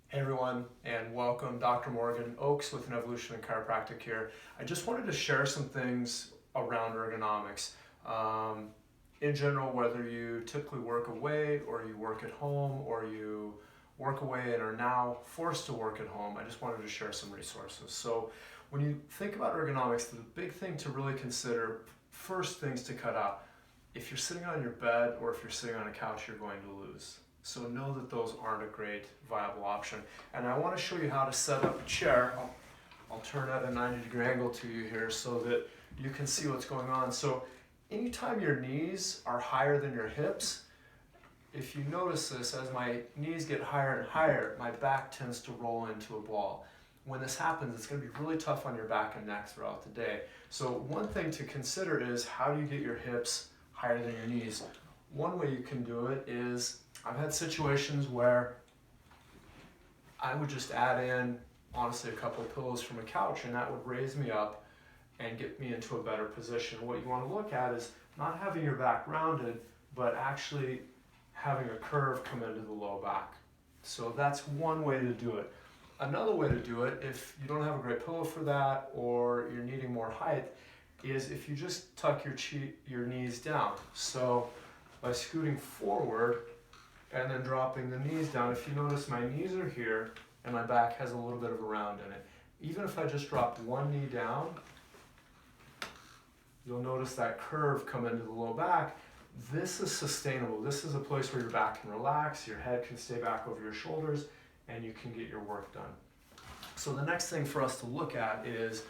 Hey everyone, and welcome. Dr. Morgan Oakes with an Evolution in Chiropractic here. I just wanted to share some things around ergonomics. In general, whether you typically work away or you work at home or you work away and are now forced to work at home, I just wanted to share some resources. So when you think about ergonomics, the big thing to really consider, first things to cut out, if you're sitting on your bed or if you're sitting on a couch, you're going to lose. So know that those aren't a great viable option. And I want to show you how to set up a chair. I'll turn at a 90-degree angle to you here so that you can see what's going on. So anytime your knees are higher than your hips, if you notice this, as my knees get higher and higher, my back tends to roll into a ball. When this happens, it's going to be really tough on your back and neck throughout the day. So one thing to consider is, how do you get your hips higher than your knees? One way you can do it is, I've had situations where I would just add in, honestly, a couple of pillows from a couch, and that would raise me up and get me into a better position. What you want to look at is not having your back rounded, but actually having a curve come into the low back. So that's one way to do it. Another way to do it, if you don't have a great pillow for that or you're needing more height, is if you just tuck your knees down. So by scooting forward and then dropping the knees down, if you notice my knees are here and my back has a little bit of a round in it. Even if I just dropped one knee down, you'll notice that curve come into the low back. This is sustainable. This is a place where your back can relax, your head can stay back over your shoulders, and you can get your work done. So the next thing for us to look at is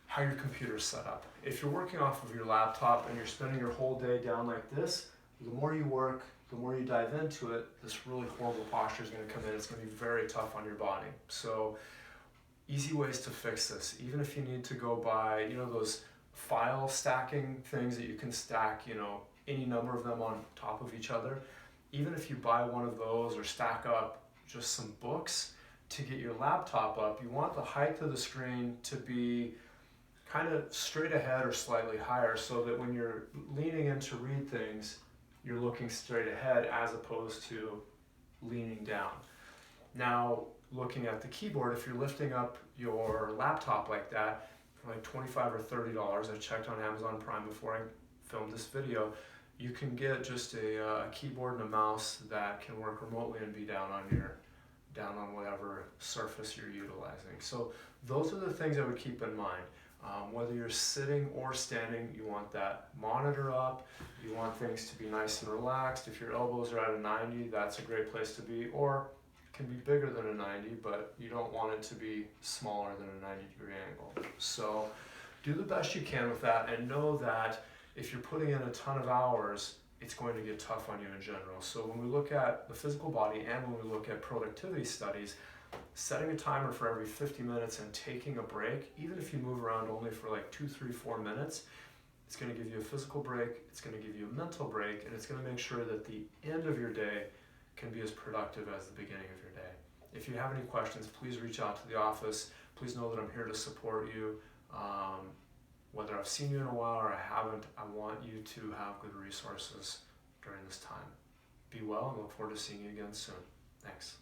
how your computer's set up. If you're working off of your laptop and you're spending your whole day down like this, the more you work, the more you dive into it, this really horrible posture is going to come in. It's going to be very tough on your body. So easy ways to fix this. Even if you need to go buy, those file stacking things that you can stack, any number of them on top of each other. Even if you buy one of those or stack up just some books to get your laptop up, you want the height of the screen to be kind of straight ahead or slightly higher, so that when you're leaning in to read things, you're looking straight ahead as opposed to leaning down. Now, looking at the keyboard, if you're lifting up your laptop like that, for like $25 or $30, I checked on Amazon Prime before I filmed this video, you can get just a keyboard and a mouse that can work remotely and be down on whatever surface you're utilizing. So those are the things I would keep in mind. Whether you're sitting or standing, you want that monitor up, you want things to be nice and relaxed. If your elbows are at a 90, that's a great place to be, or it can be bigger than a 90, but you don't want it to be smaller than a 90-degree angle. So do the best you can with that, and know that if you're putting in a ton of hours, it's going to get tough on you in general. So when we look at the physical body and when we look at productivity studies, setting a timer for every 50 minutes and taking a break, even if you move around only for like 2, 3, 4 minutes, it's going to give you a physical break, it's going to give you a mental break, and it's going to make sure that the end of your day can be as productive as the beginning of your day. If you have any questions, please reach out to the office. Please know that I'm here to support you. Whether I've seen you in a while or I haven't, I want you to have good resources during this time. Be well, and look forward to seeing you again soon. Thanks.